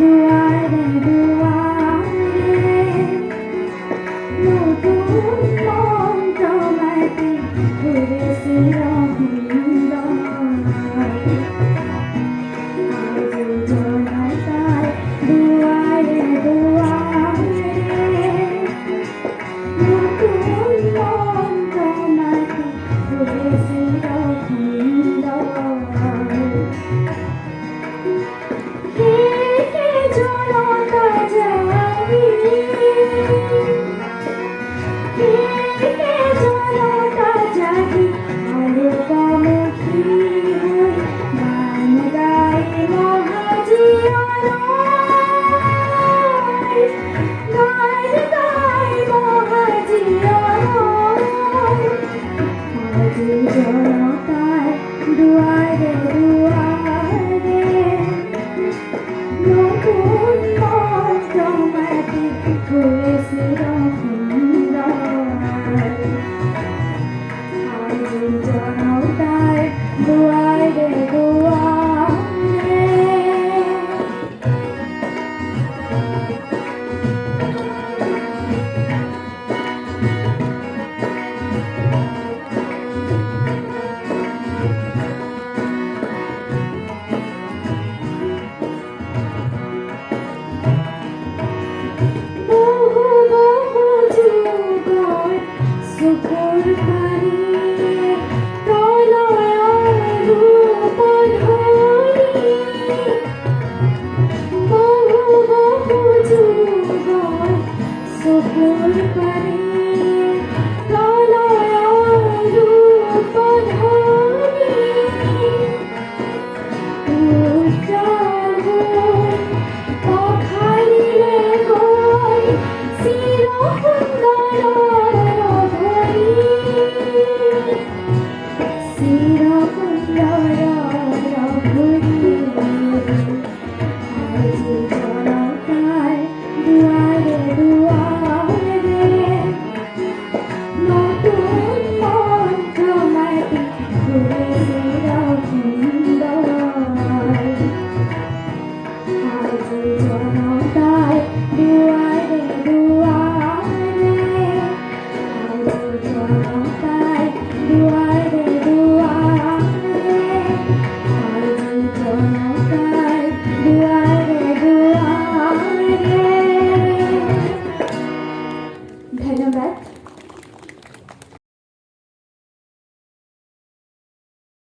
দুয়ারে দুয়ারে নতুন মন্ত্রমাতি ঘুরেছি রহিন্দ্রায় আজ জনতার দুয়ারে দুয়ারে নতুন মন্ত্রমাতি ঘুরেছি রহিন্দ্রায় কে কে জনতা জাগি কে কে জনতা জাগি আলোকমুখী হই গান গাই মহাজিয়ায় গান গাই মহাজিয়ায় আজ জনতার দুয়ারে দুয়ারে নতুন